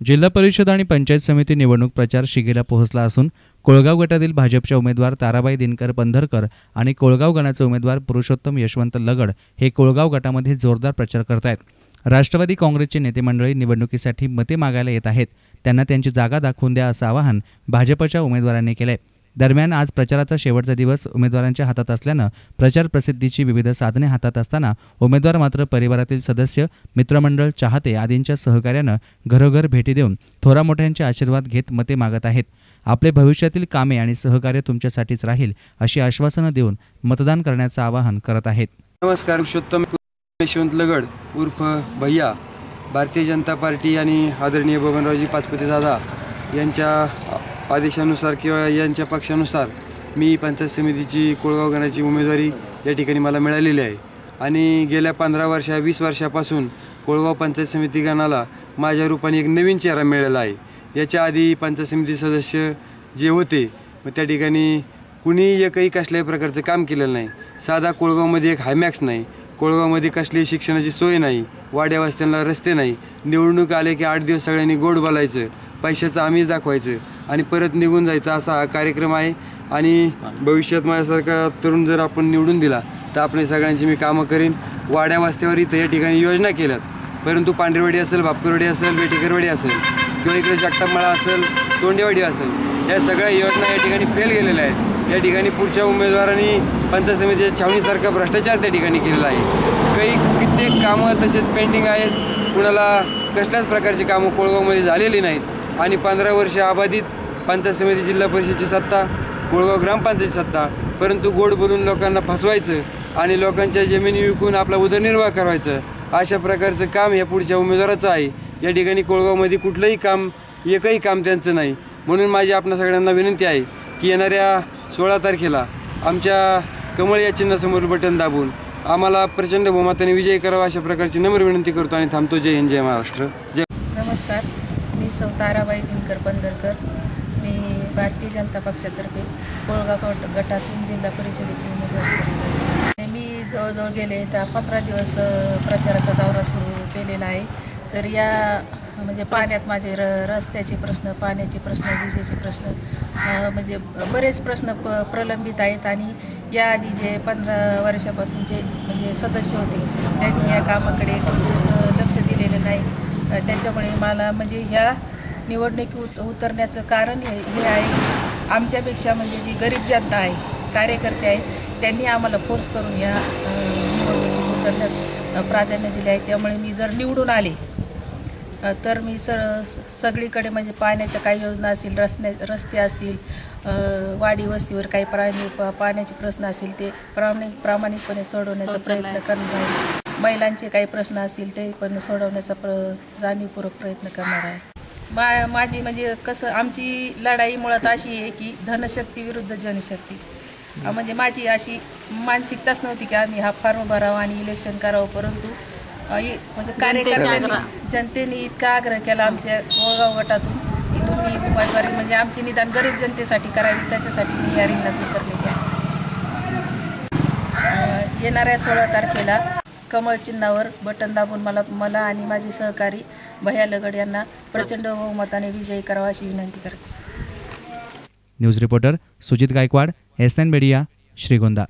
जिल्हा परिषद आणि पंचायत समिती निवडणूक प्रचार शिगेला पोहोचला असून कोळगाव गटातील भाजपच्या उमेदवार ताराबाई दिनकर पंधरकर आणि कोळगाव गणाचे उमेदवार पुरुषोत्तम यशवंत लगड हे कोळगाव गटामध्ये जोरदार प्रचार करत आहेत। राष्ट्रवादी काँग्रेसचे नेते मंडळी निवडणुकीसाठी मते मागायला येत आहेत, त्यांना त्यांची जागा दाखवून द्या असं आवाहन भाजपच्या उमेदवारांनी केले। दरम्यान आज प्रचाराचा शेवटचा दिवस उमेदवारांच्या हातात असल्यानं प्रचार प्रसिद्धीची विविध साधने हातात असताना उमेदवार मात्र परिवारातील सदस्य, मित्रमंडळ, चाहते आदींच्या सहकार्यानं घरोघर भेटी देऊन थोरा मोठ्यांचे आशीर्वाद घेत मते मागत आहेत। आपले भविष्यातील कामे आणि सहकार्य तुमच्यासाठीच राहील अशी आश्वासनं देऊन मतदान करण्याचं आवाहन करत आहेत। नमस्कार, पुरुषोत्तम यशवंत लगड उर्फ भैया, भारतीय जनता पार्टी आणि आदरणीय बबनरावजी पाचपुते दादा यांच्या आदेशानुसार किंवा यांच्या पक्षानुसार मी पंचायत समितीची कोळगाव गणाची उमेदवारी या ठिकाणी मला मिळालेली आहे आणि गेल्या 20 वर्षापासून कोळगाव पंचायत समिती गणाला माझ्या रूपाने एक नवीन चेहरा मिळाला आहे। याच्या आधी पंचायत समिती सदस्य जे होते मग त्या ठिकाणी कुणी एकही कसल्याही प्रकारचं काम केलेलं नाही। साधा कोळगावमध्ये एक हायमॅक्स नाही, कोळगावमध्ये कसलीही शिक्षणाची सोय नाही, वाड्या वस्त्यांना रस्ते नाही। निवडणूक आले की 8 दिवस सगळ्यांनी गोड बोलायचं, पैशाचं आम्हीच दाखवायचं आणि परत निघून जायचा असा हा कार्यक्रम आहे। आणि भविष्यात माझ्यासारखा तरुण जर आपण निवडून दिला तर आपल्या सगळ्यांची मी कामं करीन। वाड्या वस्त्यावर इथं या ठिकाणी योजना केल्यात, परंतु पांढरेवाडी असेल, भापकरवाडी असेल, बेटेकरवाडी असेल किंवा इकडे जगतापमाळा असेल, तोंडेवाडी असेल, या सगळ्या योजना या ठिकाणी फेल गेलेल्या आहेत। या ठिकाणी पुढच्या उमेदवारांनी पंचायत समितीच्या छावणीसारखा भ्रष्टाचार त्या ठिकाणी केलेला आहे। काही कित्येक कामं तसेच पेंडिंग आहेत, कुणाला कसल्याच प्रकारची कामं कोळगावमध्ये झालेली नाहीत आणि 15 वर्ष अबाधित पंचायत समिती, जिल्हा परिषदेची सत्ता, कोळगाव ग्रामपंचायत सत्ता, परंतु गोड बोलून लोकांना फसवायचं आणि लोकांच्या जमिनी विकून आपला उदरनिर्वाह करायचं, अशा प्रकारचं काम या पुढच्या उमेदवाराचं आहे। या ठिकाणी कोळगावमध्ये कुठलंही काम, एकही काम त्यांचं नाही। म्हणून माझी आपणा सगळ्यांना विनंती आहे की येणाऱ्या 16 तारखेला आमच्या कमळ या चिन्हासमोर बटन दाबून आम्हाला प्रचंड बहुमताने विजयी करावा अशा प्रकारची नम्र विनंती करतो आणि थांबतो। जय हिंद, जय महाराष्ट्र, जय। नमस्कार, मी सौ ताराबाई दिनकर पंधरकर, मी भारतीय जनता पक्षातर्फे कोळगाव गटातून जिल्हा परिषदेची उमेदवारी। मी जवळजवळ गेले 15 दिवस प्रचाराचा दौरा सुरू केलेला आहे। तर या म्हणजे पाण्यात माझे रस्त्याचे प्रश्न, पाण्याचे प्रश्न, विजेचे प्रश्न, म्हणजे बरेच प्रश्न प्रलंबित आहेत आणि याआधी जे 15 वर्षापासून जे म्हणजे सदस्य होते त्यांनी या कामाकडे कोणतेच लक्ष दिलेलं नाही। त्याच्यामुळे मला म्हणजे ह्या निवडणुकीत उतरण्याचं कारण हे आहे की आमच्यापेक्षा म्हणजे जी गरीब जनता आहे, कार्यकर्ते आहेत, त्यांनी आम्हाला फोर्स करून या निवडणुकीत उतरण्यास प्राधान्य दिले आहे। त्यामुळे मी जर निवडून आले तर मी सगळीकडे म्हणजे पाण्याच्या काही योजना असतील, रस्ते असतील, वाडी वस्तीवर काही पाण्याचे प्रश्न असतील ते प्रामाणिकपणे सोडवण्याचा प्रयत्न करणार आहे। महिलांचे काही प्रश्न असतील ते पण सोडवण्याचा जाणीवपूर्वक प्रयत्न करणार आहे। माझी म्हणजे कसं आमची लढाई मुळात अशी आहे की धनशक्ती विरुद्ध जनशक्ती। म्हणजे माझी अशी मानसिकताच नव्हती की आम्ही हा फॉर्म भरावा आणि इलेक्शन करावं, परंतु म्हणजे कार्यकर्त्यांनी, जनतेने इतका आग्रह केला आमच्या कोळगाव गटातून की तुम्ही उमेदवारी म्हणजे आमची निदान गरीब जनतेसाठी करावी, त्याच्यासाठी मी या रिंगणात उतरलेली आहे। येणाऱ्या 16 तारखेला कमळ चिन्हावर बटन दाबून मला आणि माझे सहकारी भैया लगड यांना प्रचंड बहुमताने विजयी करावा अशी विनंती करते। News reporter Sujit Gaikwad, SN media, Shrigonda.